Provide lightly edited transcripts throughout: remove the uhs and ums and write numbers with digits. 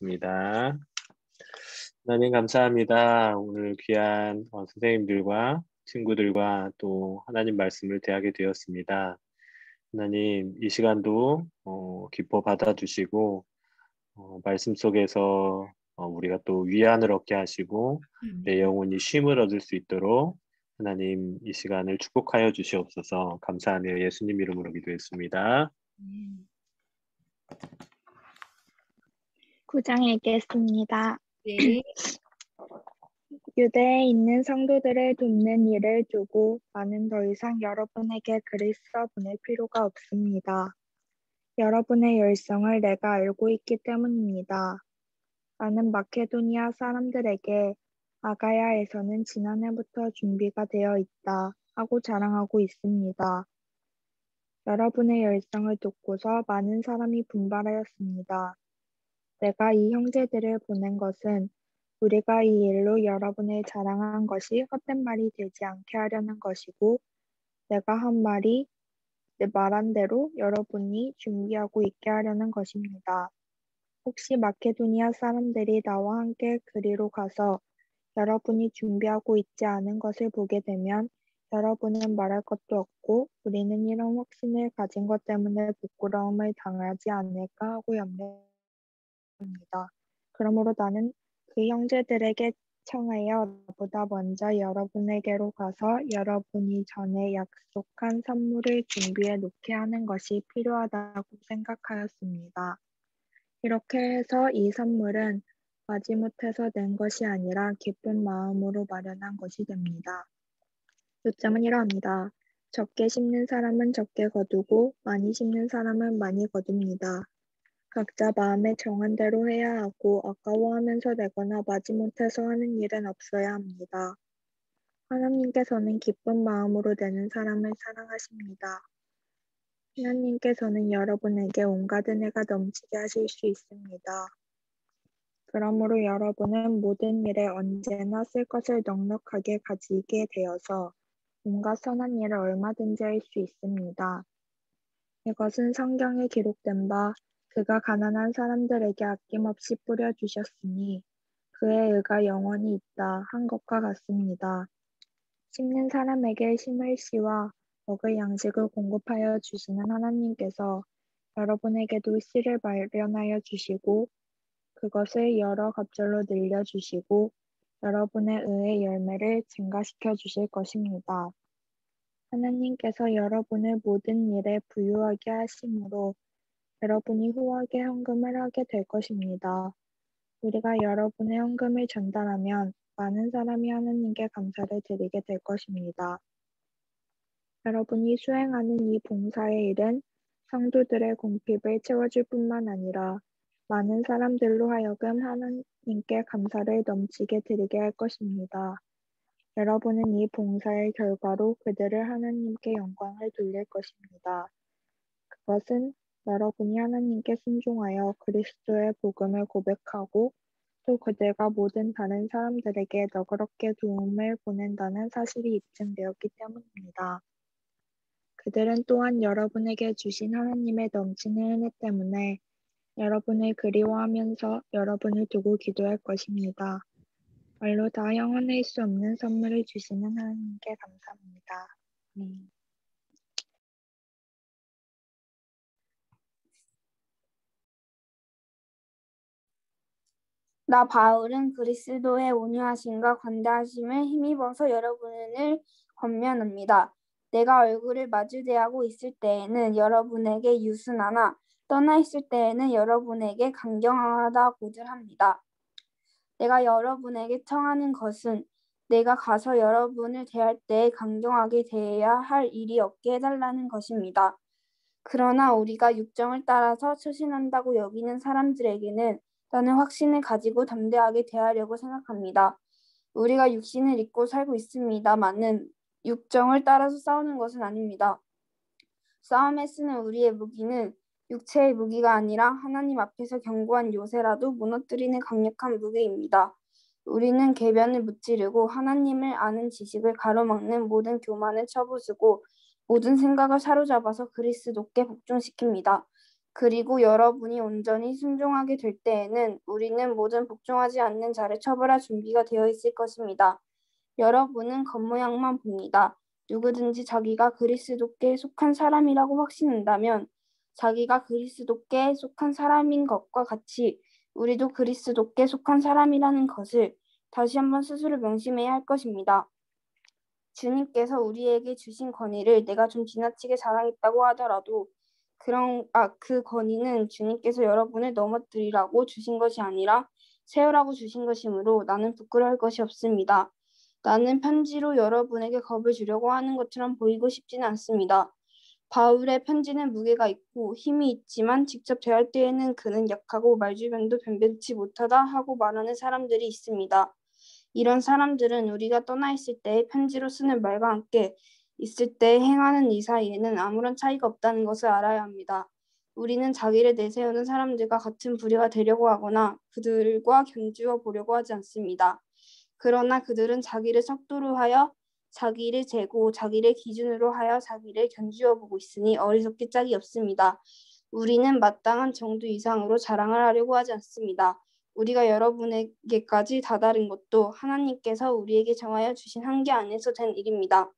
입니다. 하나님 감사합니다. 오늘 귀한 선생님들과 친구들과 또 하나님 말씀을 대하게 되었습니다. 하나님 이 시간도 기뻐 받아주시고 말씀 속에서 우리가 또 위안을 얻게 하시고 내 영혼이 쉼을 얻을 수 있도록 하나님 이 시간을 축복하여 주시옵소서. 감사하며 예수님 이름으로 기도했습니다. 9장 읽겠습니다. 네. 유대에 있는 성도들을 돕는 일을 두고 나는 더 이상 여러분에게 글을 써보낼 필요가 없습니다. 여러분의 열성을 내가 알고 있기 때문입니다. 나는 마케도니아 사람들에게 아가야에서는 지난해부터 준비가 되어 있다 하고 자랑하고 있습니다. 여러분의 열성을 돕고서 많은 사람이 분발하였습니다. 내가 이 형제들을 보낸 것은 우리가 이 일로 여러분을 자랑한 것이 헛된 말이 되지 않게 하려는 것이고 내가 말한 대로 여러분이 준비하고 있게 하려는 것입니다. 혹시 마케도니아 사람들이 나와 함께 그리로 가서 여러분이 준비하고 있지 않은 것을 보게 되면 여러분은 말할 것도 없고 우리는 이런 확신을 가진 것 때문에 부끄러움을 당하지 않을까 하고 염려합니다. 그러므로 나는 그 형제들에게 청하여 나보다 먼저 여러분에게로 가서 여러분이 전에 약속한 선물을 준비해 놓게 하는 것이 필요하다고 생각하였습니다. 이렇게 해서 이 선물은 마지못해서 낸 것이 아니라 기쁜 마음으로 마련한 것이 됩니다. 요점은 이러합니다. 적게 심는 사람은 적게 거두고 많이 심는 사람은 많이 거둡니다. 각자 마음에 정한 대로 해야 하고 아까워하면서 내거나 마지못해서 하는 일은 없어야 합니다. 하나님께서는 기쁜 마음으로 내는 사람을 사랑하십니다. 하나님께서는 여러분에게 온갖 은혜가 넘치게 하실 수 있습니다. 그러므로 여러분은 모든 일에 언제나 쓸 것을 넉넉하게 가지게 되어서 온갖 선한 일을 얼마든지 할 수 있습니다. 이것은 성경에 기록된 바 그가 가난한 사람들에게 아낌없이 뿌려주셨으니 그의 의가 영원히 있다 한 것과 같습니다. 심는 사람에게 심을 씨와 먹을 양식을 공급하여 주시는 하나님께서 여러분에게도 씨를 마련하여 주시고 그것을 여러 갑절로 늘려주시고 여러분의 의의 열매를 증가시켜 주실 것입니다. 하나님께서 여러분을 모든 일에 부유하게 하심으로 여러분이 후하게 헌금을 하게 될 것입니다. 우리가 여러분의 헌금을 전달하면 많은 사람이 하나님께 감사를 드리게 될 것입니다. 여러분이 수행하는 이 봉사의 일은 성도들의 공핍을 채워줄 뿐만 아니라 많은 사람들로 하여금 하나님께 감사를 넘치게 드리게 할 것입니다. 여러분은 이 봉사의 결과로 그들을 하나님께 영광을 돌릴 것입니다. 그것은 여러분이 하나님께 순종하여 그리스도의 복음을 고백하고 또 그들과 모든 다른 사람들에게 너그럽게 도움을 보낸다는 사실이 입증되었기 때문입니다. 그들은 또한 여러분에게 주신 하나님의 넘치는 은혜 때문에 여러분을 그리워하면서 여러분을 두고 기도할 것입니다. 말로 다 형언할 수 없는 선물을 주시는 하나님께 감사합니다. 나 바울은 그리스도의 온유하심과 관대하심을 힘입어서 여러분을 권면합니다. 내가 얼굴을 마주대하고 있을 때에는 여러분에게 유순하나 떠나 있을 때에는 여러분에게 강경하다고들 합니다. 내가 여러분에게 청하는 것은 내가 가서 여러분을 대할 때 강경하게 대해야 할 일이 없게 해달라는 것입니다. 그러나 우리가 육정을 따라서 처신한다고 여기는 사람들에게는 나는 확신을 가지고 담대하게 대하려고 생각합니다. 우리가 육신을 입고 살고 있습니다마는 육정을 따라서 싸우는 것은 아닙니다. 싸움에 쓰는 우리의 무기는 육체의 무기가 아니라 하나님 앞에서 견고한 요새라도 무너뜨리는 강력한 무기입니다. 우리는 궤변을 무찌르고 하나님을 아는 지식을 가로막는 모든 교만을 쳐부수고 모든 생각을 사로잡아서 그리스도께 복종시킵니다. 그리고 여러분이 온전히 순종하게 될 때에는 우리는 모든 복종하지 않는 자를 처벌할 준비가 되어 있을 것입니다. 여러분은 겉모양만 봅니다. 누구든지 자기가 그리스도께 속한 사람이라고 확신한다면 자기가 그리스도께 속한 사람인 것과 같이 우리도 그리스도께 속한 사람이라는 것을 다시 한번 스스로 명심해야 할 것입니다. 주님께서 우리에게 주신 권위를 내가 좀 지나치게 자랑했다고 하더라도 그 권위는 주님께서 여러분을 넘어뜨리라고 주신 것이 아니라 세우라고 주신 것이므로 나는 부끄러울 것이 없습니다. 나는 편지로 여러분에게 겁을 주려고 하는 것처럼 보이고 싶지는 않습니다. 바울의 편지는 무게가 있고 힘이 있지만 직접 대할 때에는 그는 약하고 말주변도 변변치 못하다 하고 말하는 사람들이 있습니다. 이런 사람들은 우리가 떠나 있을 때 편지로 쓰는 말과 함께 있을 때 행하는 일 사이에는 아무런 차이가 없다는 것을 알아야 합니다. 우리는 자기를 내세우는 사람들과 같은 부류가 되려고 하거나 그들과 견주어 보려고 하지 않습니다. 그러나 그들은 자기를 척도로 하여 자기를 재고 자기를 기준으로 하여 자기를 견주어 보고 있으니 어리석기 짝이 없습니다. 우리는 마땅한 정도 이상으로 자랑을 하려고 하지 않습니다. 우리가 여러분에게까지 다다른 것도 하나님께서 우리에게 정하여 주신 한계 안에서 된 일입니다.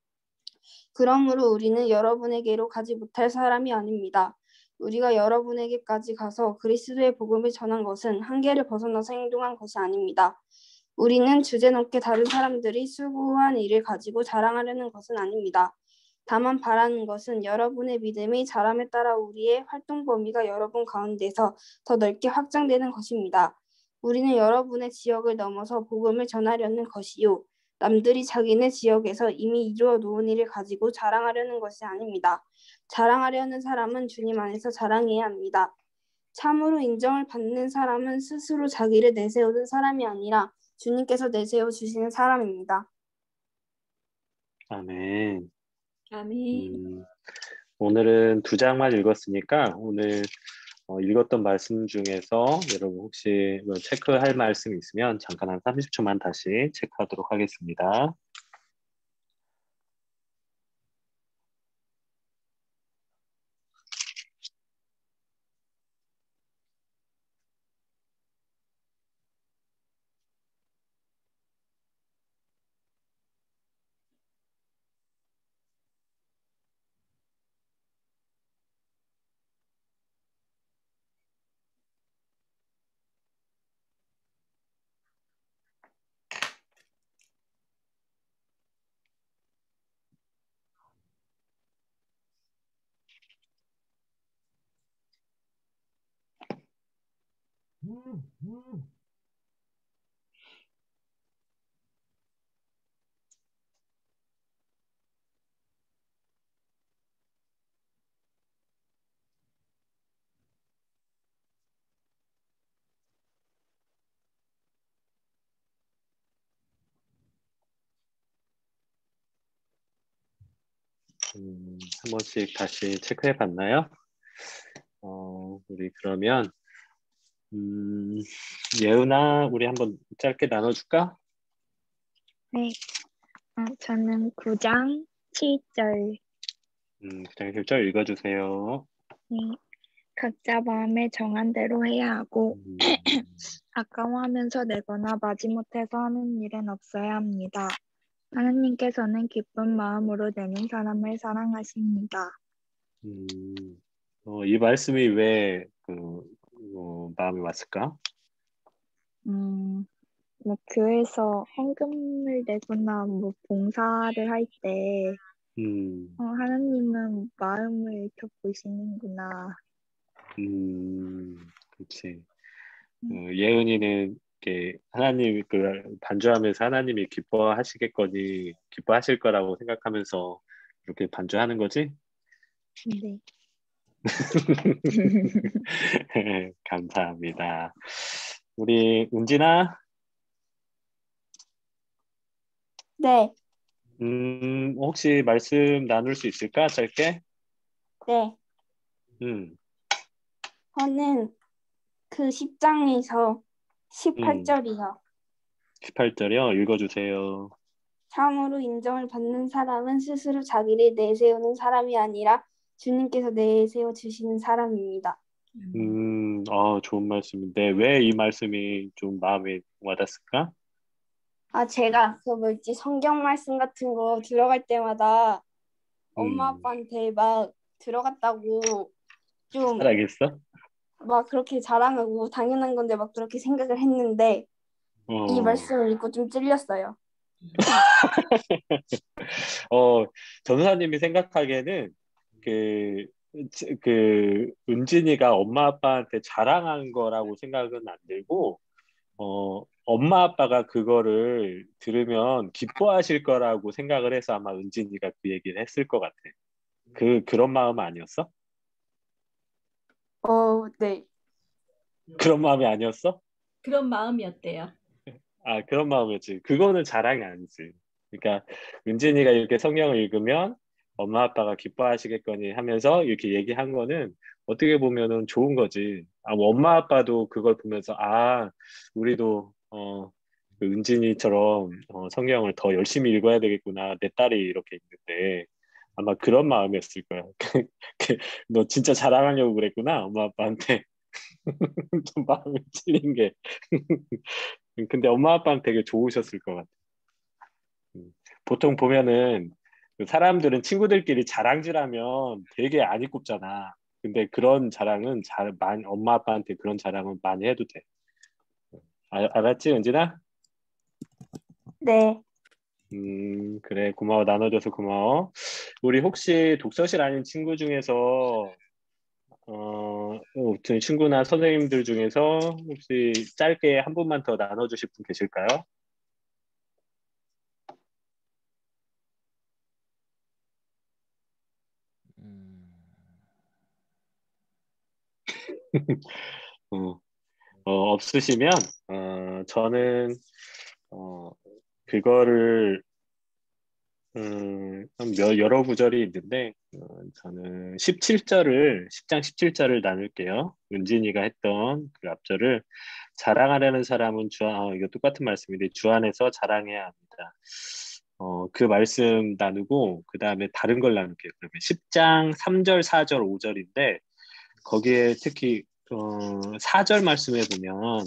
그러므로 우리는 여러분에게로 가지 못할 사람이 아닙니다. 우리가 여러분에게까지 가서 그리스도의 복음을 전한 것은 한계를 벗어나서 행동한 것이 아닙니다. 우리는 주제넘게 다른 사람들이 수고한 일을 가지고 자랑하려는 것은 아닙니다. 다만 바라는 것은 여러분의 믿음이 자람에 따라 우리의 활동 범위가 여러분 가운데서 더 넓게 확장되는 것입니다. 우리는 여러분의 지역을 넘어서 복음을 전하려는 것이요. 남들이 자기네 지역에서 이미 이루어 놓은 일을 가지고 자랑하려는 것이 아닙니다. 자랑하려는 사람은 주님 안에서 자랑해야 합니다. 참으로 인정을 받는 사람은 스스로 자기를 내세우는 사람이 아니라 주님께서 내세워 주시는 사람입니다. 아멘. 아멘. 오늘은 2장만 읽었으니까 오늘 읽었던 말씀 중에서 여러분 혹시 체크할 말씀 있으면 잠깐 한 30초만 다시 체크하도록 하겠습니다. 한 번씩 다시 체크해 봤나요? 우리 그러면 예은아, 우리 한번 짧게 나눠줄까? 네, 저는 9장 7절. 9장 7절 읽어주세요. 네, 각자 마음에 정한 대로 해야 하고 아까워하면서 내거나 마지못해서 하는 일은 없어야 합니다. 하나님께서는 기쁜 마음으로 내는 사람을 사랑하십니다. 이 말씀이 왜 마음에 왔을까? 뭐 교회에서 헌금을 내거나 뭐 봉사를 할 때 하나님은 마음을 더 보시는구나. 그렇지. 예은이는 이렇게 하나님 반주하면서 하나님이 기뻐하실 거라고 생각하면서 이렇게 반주하는 거지? 네. 감사합니다. 우리 은진아? 네, 혹시 말씀 나눌 수 있을까? 짧게? 네. 저는 그 10장에서 18절이요. 18절이요? 읽어주세요. 참으로 인정을 받는 사람은 스스로 자기를 내세우는 사람이 아니라 주님께서 내세워 주시는 사람입니다. 좋은 말씀인데 왜 이 말씀이 좀 마음에 와닿았을까? 제가 그 뭐지 성경 말씀 같은 거 들어갈 때마다 엄마 음, 아빠한테 막 들어갔다고 좀 살아겠어? 막 그렇게 자랑하고 당연한 건데 막 그렇게 생각을 했는데 이 어, 말씀을 읽고 좀 찔렸어요. 어, 전사님이 생각하기에는 그, 은진이가 엄마 아빠한테 자랑한 거라고 생각은 안 들고, 엄마 아빠가 그거를 들으면 기뻐하실 거라고 생각을 해서 아마 은진이가 그 얘기를 했을 것 같아. 그런 마음 아니었어? 네. 그런 마음이 아니었어? 그런 마음이었대요. 아, 그런 마음이었지. 그거는 자랑이 아니지. 그러니까 은진이가 이렇게 성경을 읽으면 엄마 아빠가 기뻐하시겠거니 하면서 이렇게 얘기한 거는 어떻게 보면은 좋은 거지. 뭐 엄마 아빠도 그걸 보면서 우리도 그 은진이처럼 성경을 더 열심히 읽어야 되겠구나. 내 딸이 이렇게 있는데 아마 그런 마음이었을 거야. 너 진짜 자랑하려고 그랬구나, 엄마 아빠한테. 좀 마음이 찔린 게. 근데 엄마 아빠는 되게 좋으셨을 것 같아. 음. 보통 보면은 그 사람들은 친구들끼리 자랑질하면 되게 안 이꼽잖아. 근데 그런 자랑은 많이, 엄마 아빠한테 그런 자랑은 많이 해도 돼. 알았지, 은진아? 네. 그래, 고마워. 나눠줘서 고마워. 우리 혹시 독서실 아닌 친구 중에서, 저희 친구나 선생님들 중에서 혹시 짧게 한 분만 더 나눠주실 분 계실까요? 음, 어, 없으시면, 저는, 어, 그거를 여러 구절이 있는데 저는 10장 17절을 나눌게요. 은진이가 했던 그 앞절을 자랑하려는 사람은 이거 똑같은 말씀인데 주 안에서 자랑해야 합니다. 그 말씀 나누고 그 다음에 다른 걸 나눌게요. 그러면 10장 3절, 4절, 5절인데 거기에 특히 4절 말씀에 보면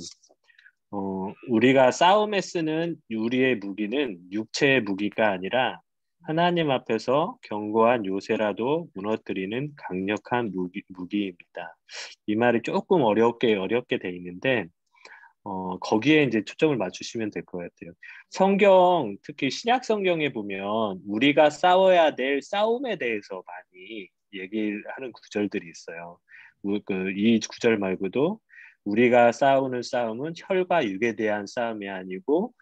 우리가 싸움에 쓰는 우리의 무기는 육체의 무기가 아니라 하나님 앞에서 견고한 요새라도 무너뜨리는 강력한 무기입니다. 이 말이 조금 어렵게 돼 있는데, 거기에 이제 초점을 맞추시면 될 것 같아요. 성경, 특히 신약 성경에 보면 우리가 싸워야 될 싸움에 대해서 많이 얘기를 하는 구절들이 있어요. 이 구절 말고도 우리가 싸우는 싸움은 혈과 육에 대한 싸움이 아니고,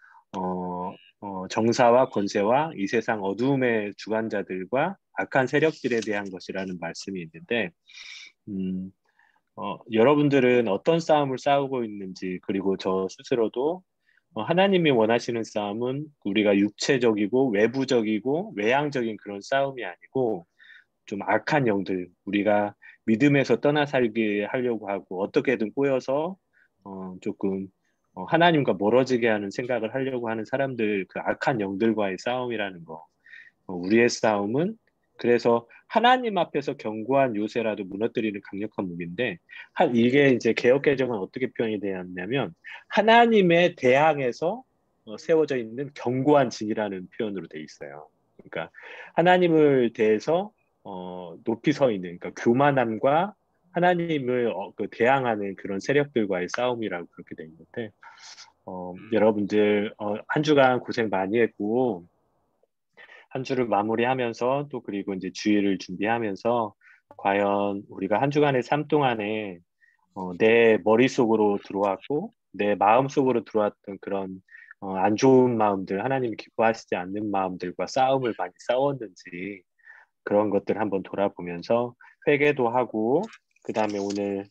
정사와 권세와 이 세상 어두움의 주관자들과 악한 세력들에 대한 것이라는 말씀이 있는데, 음, 여러분들은 어떤 싸움을 싸우고 있는지, 그리고 저 스스로도 하나님이 원하시는 싸움은 우리가 육체적이고 외부적이고 외향적인 그런 싸움이 아니고 좀 악한 영들, 우리가 믿음에서 떠나 살게 하려고 하고 어떻게든 꼬여서 조금 하나님과 멀어지게 하는 생각을 하려고 하는 사람들, 그 악한 영들과의 싸움이라는 거. 우리의 싸움은 그래서 하나님 앞에서 견고한 요새라도 무너뜨리는 강력한 무기인데 이게 이제 개역 개정은 어떻게 표현이 되었냐면 하나님의 대항에서 세워져 있는 견고한 진이라는 표현으로 돼 있어요. 그러니까 하나님을 대해서 높이 서 있는 그러니까 교만함과 하나님을 대항하는 그런 세력들과의 싸움이라고 그렇게 돼 있는데 여러분들 한 주간 고생 많이 했고 한 주를 마무리하면서 또 그리고 이제 주일을 준비하면서 과연 우리가 한 주간의 삶 동안에 내 머릿속으로 들어왔고 내 마음속으로 들어왔던 그런 안 좋은 마음들, 하나님이 기뻐하시지 않는 마음들과 싸움을 많이 싸웠는지 그런 것들 한번 돌아보면서 회개도 하고 그다음에 오늘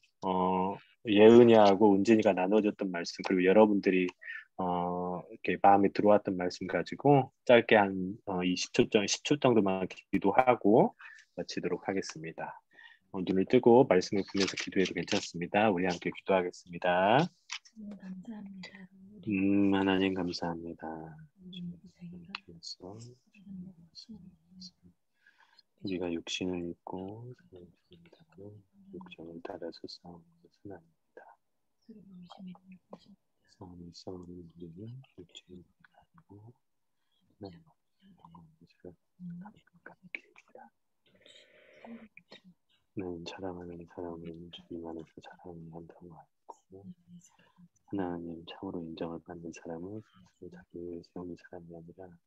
예은이하고 은진이가 나눠줬던 말씀 그리고 여러분들이 이렇게 마음에 들어왔던 말씀 가지고 짧게 한 10초 정도만 기도하고 마치도록 하겠습니다. 눈을 뜨고 말씀을 보면서 기도해도 괜찮습니다. 우리 함께 기도하겠습니다. 감사합니다. 우리 하나님 감사합니다. 저희가 그래서 이런 거 우리가 육신을 입고 육정을 따라서 싸우는 것은 아닙니다. 싸우는 우리는 육정이 아니고 하나님 것을 감격합니다. 나는 자랑하는 사람은 주님 안에서 자랑을 한다고 하였고 하나님 참으로 인정을 받는 사람은 스스로 자기를 세우는 사람이 아니라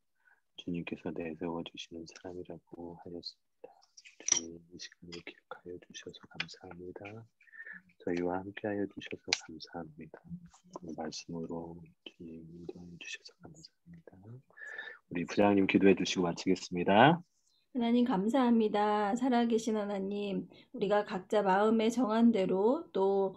주님께서 내세워 주시는 사람이라고 하였습니다. 주님 이 시간을 기억하여 주셔서 감사합니다. 저희와 함께하여 주셔서 감사합니다. 그 말씀으로 주님 인도하여 주셔서 감사합니다. 우리 부장님 기도해 주시고 마치겠습니다. 하나님 감사합니다. 살아계신 하나님, 우리가 각자 마음에 정한 대로 또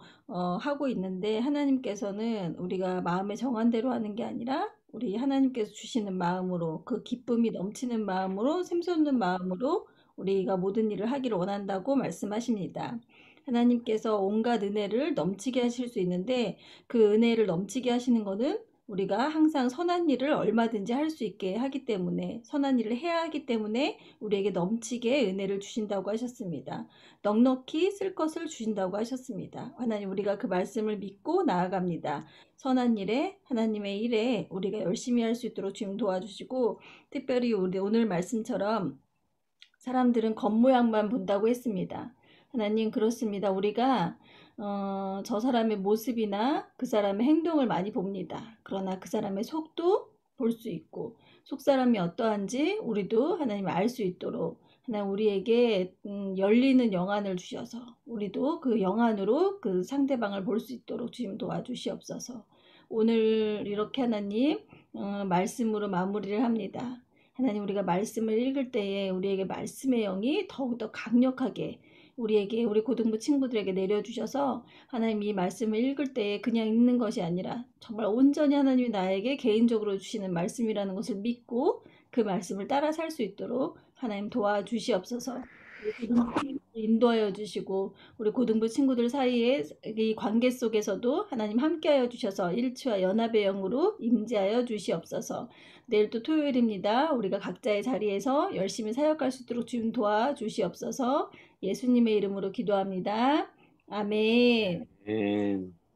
하고 있는데 하나님께서는 우리가 마음에 정한 대로 하는 게 아니라 우리 하나님께서 주시는 마음으로 그 기쁨이 넘치는 마음으로 샘솟는 마음으로 우리가 모든 일을 하기를 원한다고 말씀하십니다. 하나님께서 온갖 은혜를 넘치게 하실 수 있는데 그 은혜를 넘치게 하시는 것은 우리가 항상 선한 일을 얼마든지 할 수 있게 하기 때문에 선한 일을 해야 하기 때문에 우리에게 넘치게 은혜를 주신다고 하셨습니다. 넉넉히 쓸 것을 주신다고 하셨습니다. 하나님 우리가 그 말씀을 믿고 나아갑니다. 선한 일에 하나님의 일에 우리가 열심히 할 수 있도록 주님 도와주시고 특별히 우리 오늘 말씀처럼 사람들은 겉모양만 본다고 했습니다. 하나님 그렇습니다. 우리가 저 사람의 모습이나 그 사람의 행동을 많이 봅니다. 그러나 그 사람의 속도 볼 수 있고 속 사람이 어떠한지 우리도 하나님 알 수 있도록 하나님 우리에게 열리는 영안을 주셔서 우리도 그 영안으로 그 상대방을 볼 수 있도록 주님 도와주시옵소서. 오늘 이렇게 하나님 말씀으로 마무리를 합니다. 하나님 우리가 말씀을 읽을 때에 우리에게 말씀의 영이 더욱더 강력하게 우리에게 우리 고등부 친구들에게 내려주셔서 하나님 이 말씀을 읽을 때에 그냥 읽는 것이 아니라 정말 온전히 하나님이 나에게 개인적으로 주시는 말씀이라는 것을 믿고 그 말씀을 따라 살 수 있도록 하나님 도와주시옵소서. 인도하여 주시고 우리 고등부 친구들 사이에 이 관계 속에서도 하나님 함께하여 주셔서 일치와 연합의 영으로 임재하여 주시옵소서. 내일 또 토요일입니다. 우리가 각자의 자리에서 열심히 사역할 수 있도록 주님 도와주시옵소서. 예수님의 이름으로 기도합니다. 아멘. 아멘.